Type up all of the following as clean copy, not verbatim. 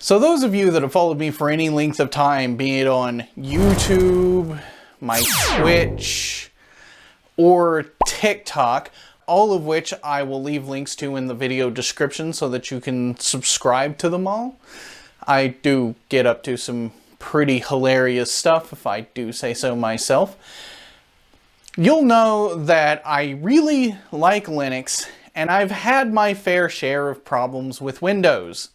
So those of you that have followed me for any length of time, be it on YouTube, my Twitch, or TikTok, all of which I will leave links to in the video description so that you can subscribe to them all. I do get up to some pretty hilarious stuff, if I do say so myself. You'll know that I really like Linux, and I've had my fair share of problems with Windows.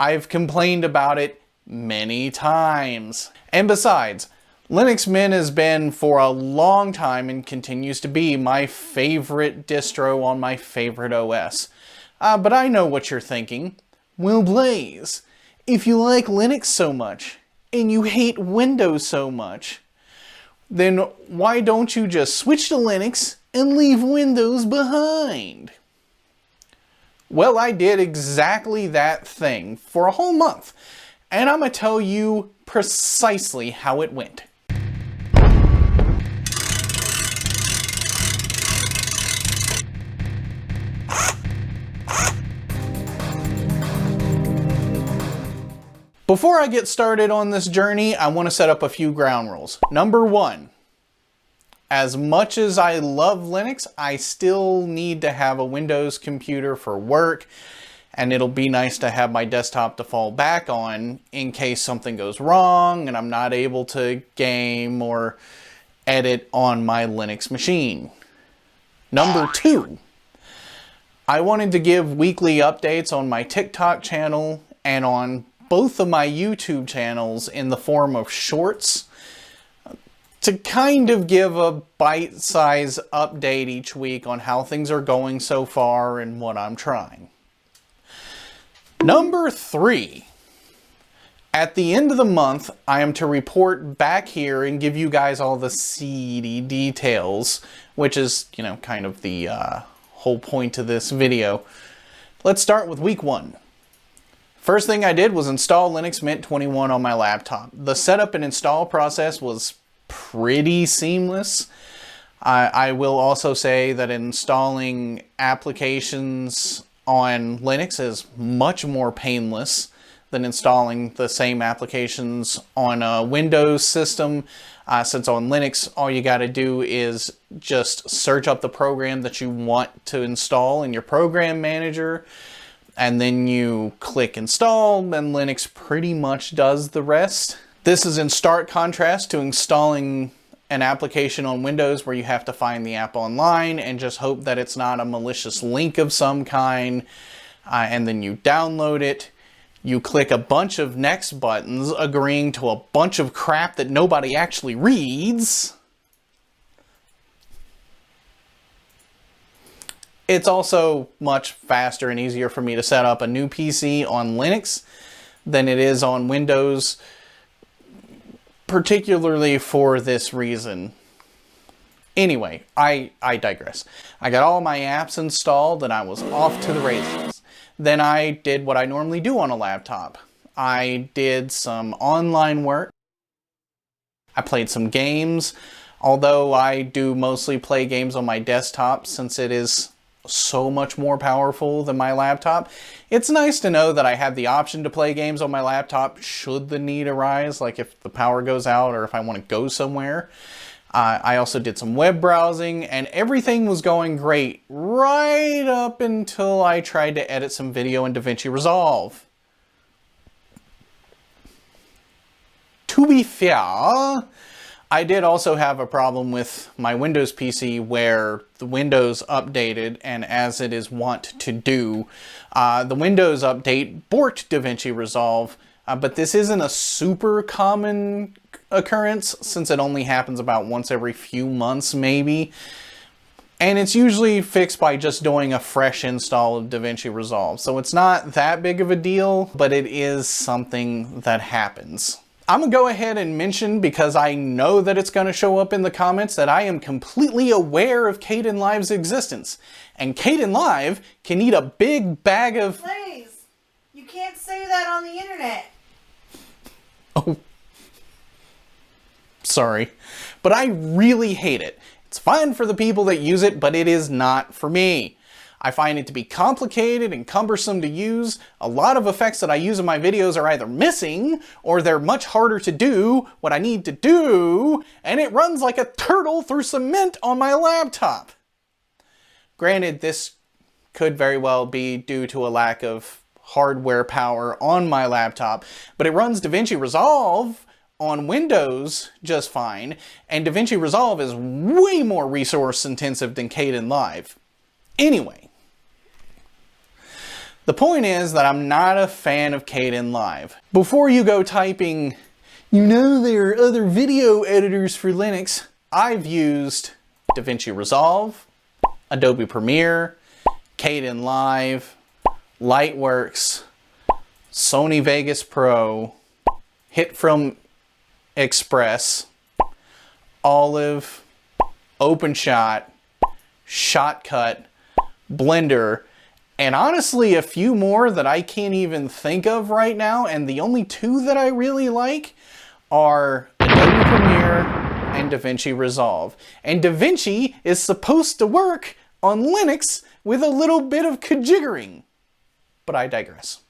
I've complained about it many times. And besides, Linux Mint has been for a long time and continues to be my favorite distro on my favorite OS. But I know what you're thinking. Well, Blaze, if you like Linux so much, and you hate Windows so much, then why don't you just switch to Linux and leave Windows behind? Well, I did exactly that thing for a whole month, and I'm gonna tell you precisely how it went. Before I get started on this journey, I want to set up a few ground rules. Number one, as much as I love Linux, I still need to have a Windows computer for work, and it'll be nice to have my desktop to fall back on in case something goes wrong and I'm not able to game or edit on my Linux machine. Number two, I wanted to give weekly updates on my TikTok channel and on both of my YouTube channels in the form of shorts to kind of give a bite-size update each week on how things are going so far and what I'm trying. Number three, at the end of the month, I am to report back here and give you guys all the seedy details, which is, you know, kind of the whole point of this video. Let's start with week one. First thing I did was install Linux Mint 21 on my laptop. The setup and install process was pretty seamless. I will also say that installing applications on Linux is much more painless than installing the same applications on a Windows system. Since on Linux, all you got to do is just search up the program that you want to install in your program manager, and then you click install, and Linux pretty much does the rest. This is in stark contrast to installing an application on Windows where you have to find the app online and just hope that it's not a malicious link of some kind, and then you download it. You click a bunch of next buttons agreeing to a bunch of crap that nobody actually reads. It's also much faster and easier for me to set up a new PC on Linux than it is on Windows, particularly for this reason. Anyway, I digress. I got all my apps installed and I was off to the races. Then I did what I normally do on a laptop. I did some online work. I played some games, although I do mostly play games on my desktop since it is so much more powerful than my laptop. It's nice to know that I have the option to play games on my laptop should the need arise, like if the power goes out or if I want to go somewhere. I also did some web browsing, and everything was going great right up until I tried to edit some video in DaVinci Resolve. To be fair, I did also have a problem with my Windows PC where the Windows updated, and as it is wont to do, the Windows update borked DaVinci Resolve, but this isn't a super common occurrence since it only happens about once every few months maybe. And it's usually fixed by just doing a fresh install of DaVinci Resolve. So it's not that big of a deal, but it is something that happens. I'm gonna go ahead and mention, because I know that it's gonna show up in the comments, that I am completely aware of Kdenlive's existence. And Kdenlive can eat a big bag of... Please, you can't say that on the internet. Oh. Sorry. But I really hate it. It's fine for the people that use it, but it is not for me. I find it to be complicated and cumbersome to use. A lot of effects that I use in my videos are either missing or they're much harder to do what I need to do, and it runs like a turtle through cement on my laptop. Granted, this could very well be due to a lack of hardware power on my laptop, but it runs DaVinci Resolve on Windows just fine, and DaVinci Resolve is way more resource intensive than Kdenlive. Anyway, the point is that I'm not a fan of Kdenlive. Before you go typing, you know there are other video editors for Linux, I've used DaVinci Resolve, Adobe Premiere, Kdenlive, Lightworks, Sony Vegas Pro, Hit from Express, Olive, OpenShot, Shotcut, Blender, and honestly a few more that I can't even think of right now, and the only two that I really like are Adobe Premiere and DaVinci Resolve. And DaVinci is supposed to work on Linux with a little bit of conjiggering. But I digress.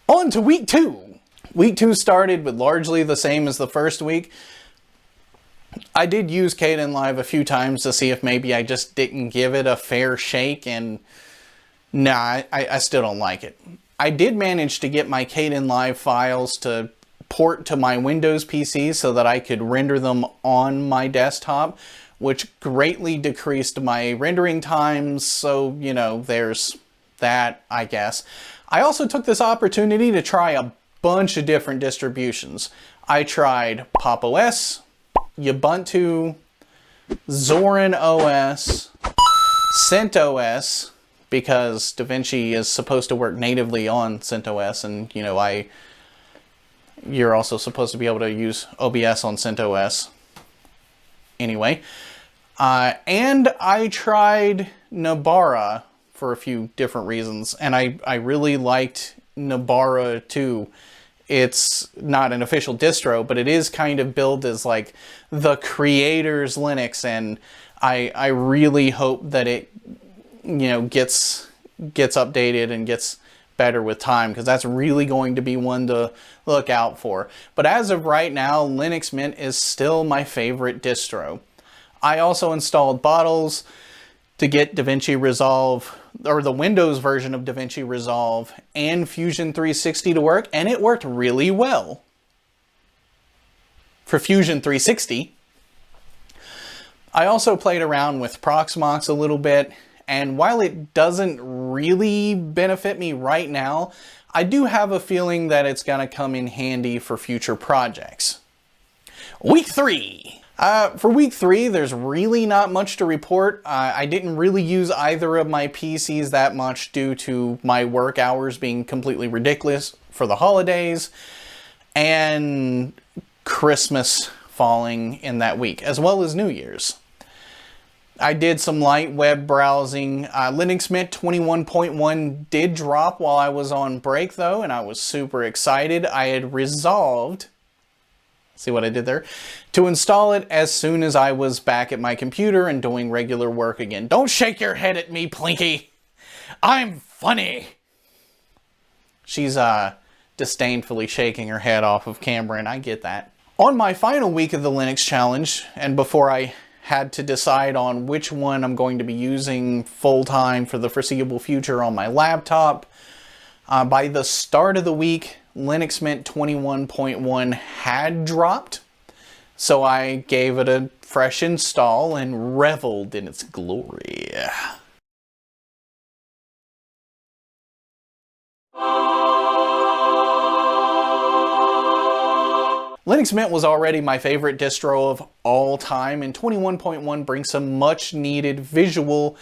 On to week 2. Week 2 started with largely the same as the first week. I did use Kdenlive a few times to see if maybe I just didn't give it a fair shake, and nah, I still don't like it. I did manage to get my Kdenlive files to port to my Windows PC so that I could render them on my desktop, which greatly decreased my rendering times, so, you know, there's that, I guess. I also took this opportunity to try a bunch of different distributions. I tried Pop! OS, Ubuntu, Zorin OS, CentOS, because DaVinci is supposed to work natively on CentOS, and, you know, you're also supposed to be able to use OBS on CentOS. Anyway, and I tried Nabara for a few different reasons, and I really liked Nabara too. It's not an official distro, but it is kind of billed as like the creator's Linux, and I really hope that it, you know, gets updated and gets better with time, because that's really going to be one to look out for. But as of right now, Linux Mint is still my favorite distro. I also installed Bottles to get DaVinci Resolve, or the Windows version of DaVinci Resolve, and Fusion 360 to work, and it worked really well. For Fusion 360, I also played around with Proxmox a little bit, and while it doesn't really benefit me right now, I do have a feeling that it's going to come in handy for future projects. Week 3. For week 3, there's really not much to report. I didn't really use either of my PCs that much due to my work hours being completely ridiculous for the holidays and Christmas falling in that week, as well as New Year's. I did some light web browsing. Linux Mint 21.1 did drop while I was on break though, and I was super excited. I had resolved, see what I did there, to install it as soon as I was back at my computer and doing regular work again. Don't shake your head at me, Plinky. I'm funny. She's disdainfully shaking her head off of camera, and I get that. On my final week of the Linux challenge, and before I had to decide on which one I'm going to be using full-time for the foreseeable future on my laptop, by the start of the week, Linux Mint 21.1 had dropped, so I gave it a fresh install and reveled in its glory. Linux Mint was already my favorite distro of all time, and 21.1 brings some much needed visual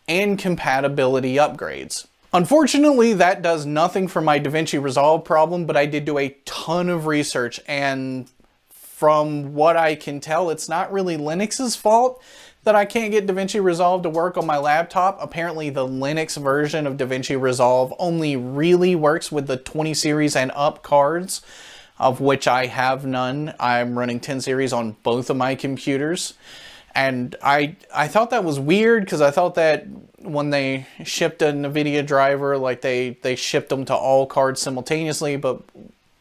and compatibility upgrades. Unfortunately, that does nothing for my DaVinci Resolve problem, but I did do a ton of research, and from what I can tell, it's not really Linux's fault that I can't get DaVinci Resolve to work on my laptop. Apparently, the Linux version of DaVinci Resolve only really works with the 20 series and up cards, of which I have none. I'm running 10 series on both of my computers. And I thought that was weird, because I thought that when they shipped a NVIDIA driver, like they shipped them to all cards simultaneously, but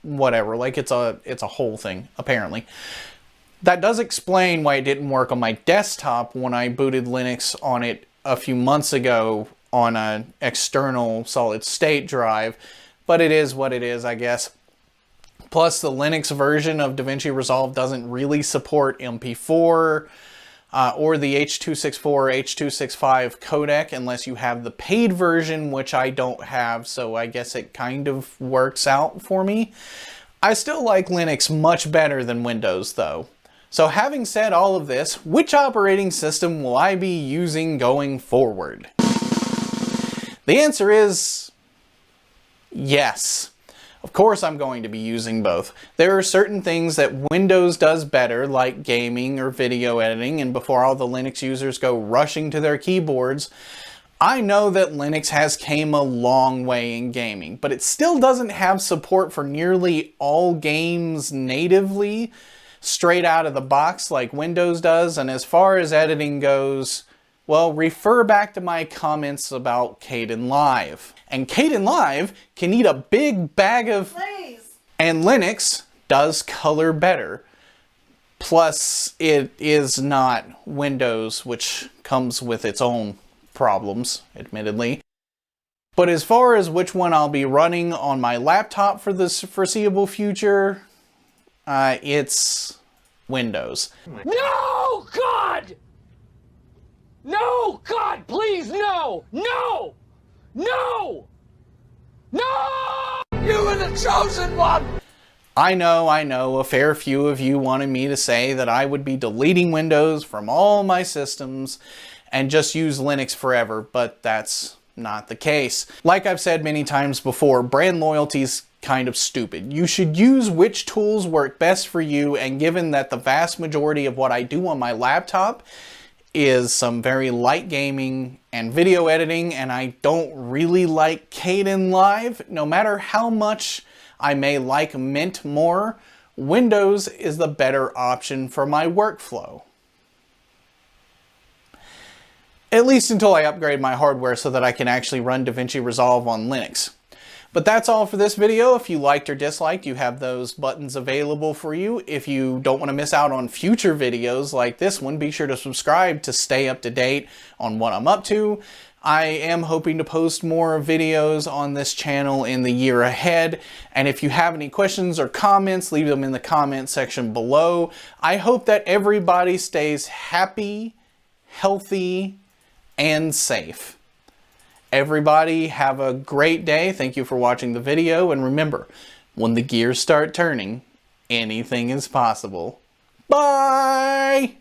whatever, like it's a whole thing, apparently. That does explain why it didn't work on my desktop when I booted Linux on it a few months ago on an external solid state drive, but it is what it is, I guess. Plus, the Linux version of DaVinci Resolve doesn't really support MP4 or the H.264 or H.265 codec unless you have the paid version, which I don't have, so I guess it kind of works out for me. I still like Linux much better than Windows, though. So having said all of this, which operating system will I be using going forward? The answer is yes. Of course I'm going to be using both. There are certain things that Windows does better, like gaming or video editing, and before all the Linux users go rushing to their keyboards, I know that Linux has came a long way in gaming, but it still doesn't have support for nearly all games natively, straight out of the box like Windows does. And as far as editing goes, well, refer back to my comments about Kdenlive. And Kdenlive can eat a big bag of... Please. And Linux does color better. Plus, it is not Windows, which comes with its own problems, admittedly. But as far as which one I'll be running on my laptop for the foreseeable future, it's Windows. No, God! No, God, please, no! No! No! No! You were the chosen one! I know, a fair few of you wanted me to say that I would be deleting Windows from all my systems and just use Linux forever, but that's not the case. Like I've said many times before, brand loyalty's kind of stupid. You should use which tools work best for you, and given that the vast majority of what I do on my laptop is some very light gaming and video editing, and I don't really like Kdenlive, no matter how much I may like Mint more, Windows is the better option for my workflow. At least until I upgrade my hardware so that I can actually run DaVinci Resolve on Linux. But that's all for this video. If you liked or disliked, you have those buttons available for you. If you don't want to miss out on future videos like this one, be sure to subscribe to stay up to date on what I'm up to. I am hoping to post more videos on this channel in the year ahead. And if you have any questions or comments, leave them in the comment section below. I hope that everybody stays happy, healthy, and safe. Everybody have a great day. Thank you for watching the video. And remember, when the gears start turning, anything is possible. Bye!